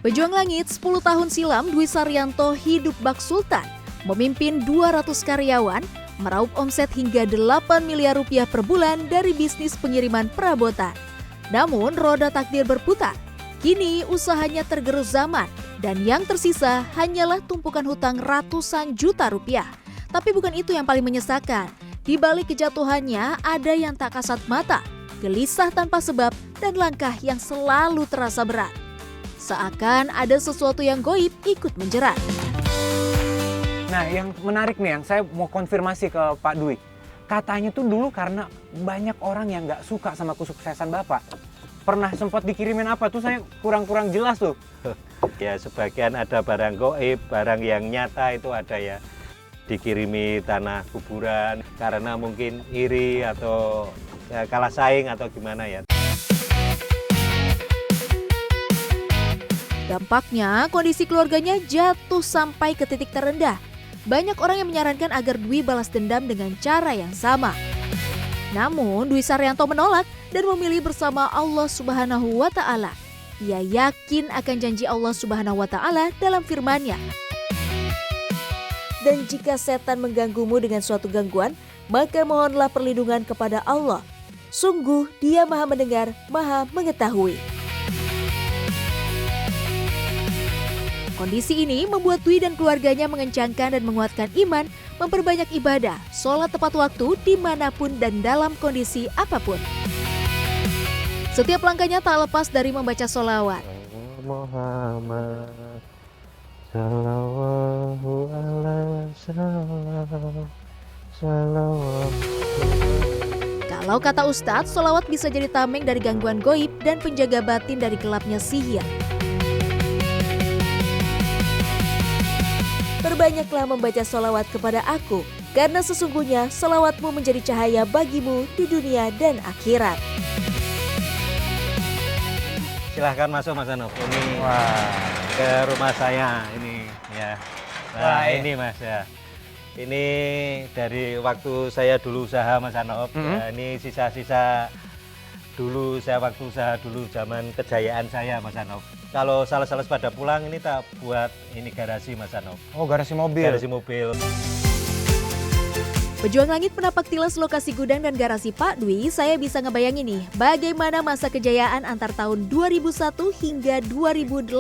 Pejuang Langit 10 tahun silam Dwi Saryanto hidup bak sultan, memimpin 200 karyawan, meraup omset hingga 8 miliar rupiah per bulan dari bisnis pengiriman perabotan. Namun roda takdir berputar. Kini usahanya tergerus zaman dan yang tersisa hanyalah tumpukan hutang ratusan juta rupiah. Tapi bukan itu yang paling menyesakan. Di balik kejatuhannya ada yang tak kasat mata, gelisah tanpa sebab dan langkah yang selalu terasa berat. Seakan ada sesuatu yang goib ikut menjerat. Nah, yang menarik nih, yang saya mau konfirmasi ke Pak Dwi. Katanya tuh dulu karena banyak orang yang nggak suka sama kesuksesan Bapak. Pernah sempat dikirimin apa tuh, saya kurang jelas tuh. Ya, sebagian ada barang goib, barang yang nyata itu ada ya. Dikirimi tanah kuburan karena mungkin iri atau ya, kalah saing atau gimana ya. Dampaknya, kondisi keluarganya jatuh sampai ke titik terendah. Banyak orang yang menyarankan agar Dwi balas dendam dengan cara yang sama. Namun, Dwi Saryanto menolak dan memilih bersama Allah Subhanahu wa Ta'ala. Ia yakin akan janji Allah Subhanahu wa Ta'ala dalam firman-Nya. Dan jika setan mengganggumu dengan suatu gangguan, maka mohonlah perlindungan kepada Allah. Sungguh, Dia Maha Mendengar, Maha Mengetahui. Kondisi ini membuat Dwi dan keluarganya mengencangkan dan menguatkan iman, memperbanyak ibadah, sholat tepat waktu dimanapun dan dalam kondisi apapun. Setiap langkahnya tak lepas dari membaca sholawat. Muhammad sallallahu alaihi wasallam. Kalau kata Ustadz, sholawat bisa jadi tameng dari gangguan goib dan penjaga batin dari gelapnya sihir. Perbanyaklah membaca sholawat kepada aku, karena sesungguhnya sholawatmu menjadi cahaya bagimu di dunia dan akhirat. Silahkan masuk Mas Anof. Ini ke rumah saya ini ya. Wah, ini Mas ya. Ini dari waktu saya dulu usaha Mas Anof. Ya, ini sisa-sisa dulu saya waktu usaha dulu zaman kejayaan saya Mas Anof. Kalau sales-sales pada pulang ini tak buat ini garasi Mas Anof. Oh, garasi mobil. Garasi mobil. Pejuang Langit menapak tilas lokasi gudang dan garasi Pak Dwi, saya bisa ngebayangin nih bagaimana masa kejayaan antar tahun 2001 hingga 2018.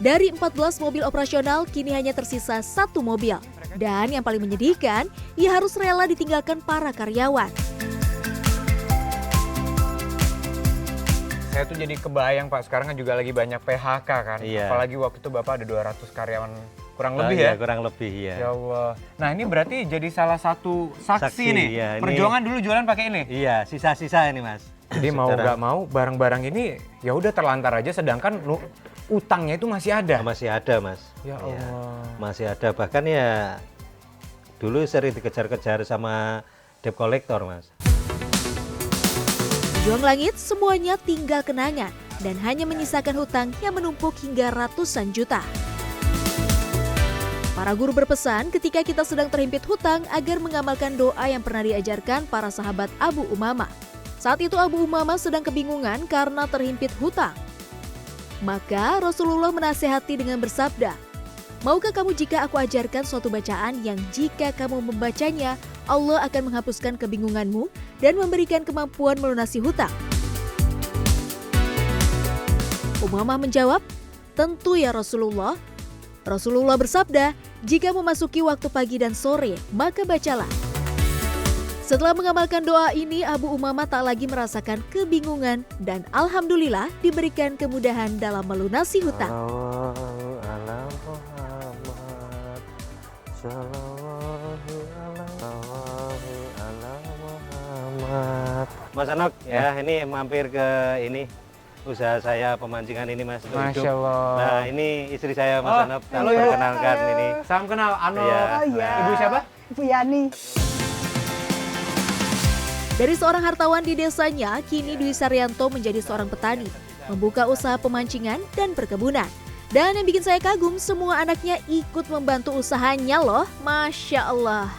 Dari 14 mobil operasional, kini hanya tersisa 1 mobil. Dan yang paling menyedihkan, ia harus rela ditinggalkan para karyawan. Saya tuh jadi kebayang Pak, sekarang kan juga lagi banyak PHK kan. Iya. Apalagi waktu itu Bapak ada 200 karyawan kurang lebih ya? Iya, kurang lebih ya. Ya Allah. Nah, ini berarti jadi salah satu saksi nih. Iya, Perjuangan dulu jualan pakai ini. Iya, sisa-sisa ini Mas. Jadi mau nggak mau barang-barang ini ya udah terlantar aja, sedangkan utangnya itu masih ada. Masih ada Mas. Ya Iya, Allah. masih ada, bahkan ya dulu sering dikejar-kejar sama debt collector Mas. Pejuang Langit semuanya tinggal kenangan dan hanya menyisakan hutang yang menumpuk hingga ratusan juta. Para guru berpesan ketika kita sedang terhimpit hutang agar mengamalkan doa yang pernah diajarkan para sahabat Abu Umamah. Saat itu Abu Umamah sedang kebingungan karena terhimpit hutang. Maka Rasulullah menasihati dengan bersabda, "Maukah kamu jika aku ajarkan suatu bacaan yang jika kamu membacanya, Allah akan menghapuskan kebingunganmu dan memberikan kemampuan melunasi hutang?" Umamah menjawab, "Tentu ya Rasulullah." Rasulullah bersabda, "Jika memasuki waktu pagi dan sore, maka bacalah." Setelah mengamalkan doa ini, Abu Umamah tak lagi merasakan kebingungan dan alhamdulillah diberikan kemudahan dalam melunasi hutang. Mas Anok, ya ini mampir ke ini usaha saya pemancingan ini Mas. Masya Allah. Nah ini istri saya Mas Anok, halo, kalau ya. perkenalkan ini. Salam kenal, Anok. Iya. Oh, iya. Ibu siapa? Ibu Yani. Dari seorang hartawan di desanya, kini Dwi Saryanto menjadi seorang petani, membuka usaha pemancingan dan perkebunan. Dan yang bikin saya kagum, semua anaknya ikut membantu usahanya loh, Masya Allah.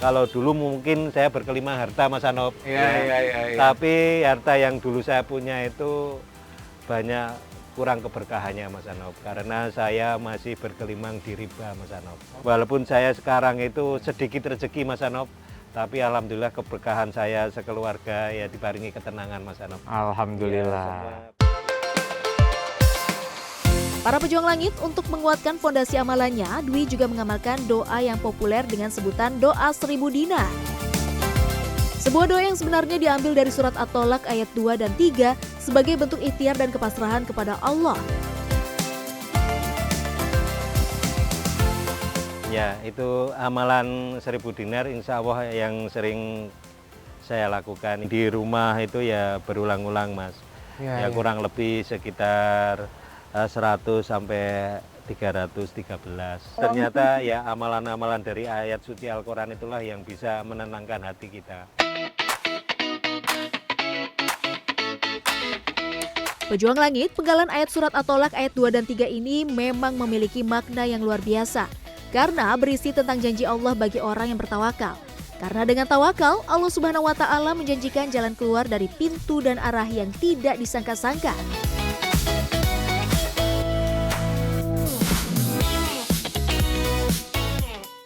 Kalau dulu mungkin saya berkelima harta Mas Anop. Iya. Tapi harta yang dulu saya punya itu banyak kurang keberkahannya Mas Anop. Karena saya masih bergelimang di riba Mas Anop. Walaupun saya sekarang itu sedikit rezeki Mas Anop, tapi alhamdulillah keberkahan saya sekeluarga ya dibarengi ketenangan Mas Anop. Alhamdulillah. Para pejuang langit untuk menguatkan fondasi amalannya, Dwi juga mengamalkan doa yang populer dengan sebutan doa 1000 dinar. Sebuah doa yang sebenarnya diambil dari surat At-Tolak ayat 2 dan 3 sebagai bentuk ikhtiar dan kepasrahan kepada Allah. Ya, itu amalan 1000 dinar insya Allah yang sering saya lakukan. Di rumah itu ya berulang-ulang Mas. Ya kurang lebih sekitar 100 sampai 313. Ternyata ya amalan-amalan dari ayat suci Al-Quran itulah yang bisa menenangkan hati kita. Pejuang langit, penggalan ayat surat At-Tolak ayat 2 dan 3 ini memang memiliki makna yang luar biasa. Karena berisi tentang janji Allah bagi orang yang bertawakal. Karena dengan tawakal, Allah Subhanahu wa Ta'ala menjanjikan jalan keluar dari pintu dan arah yang tidak disangka-sangka.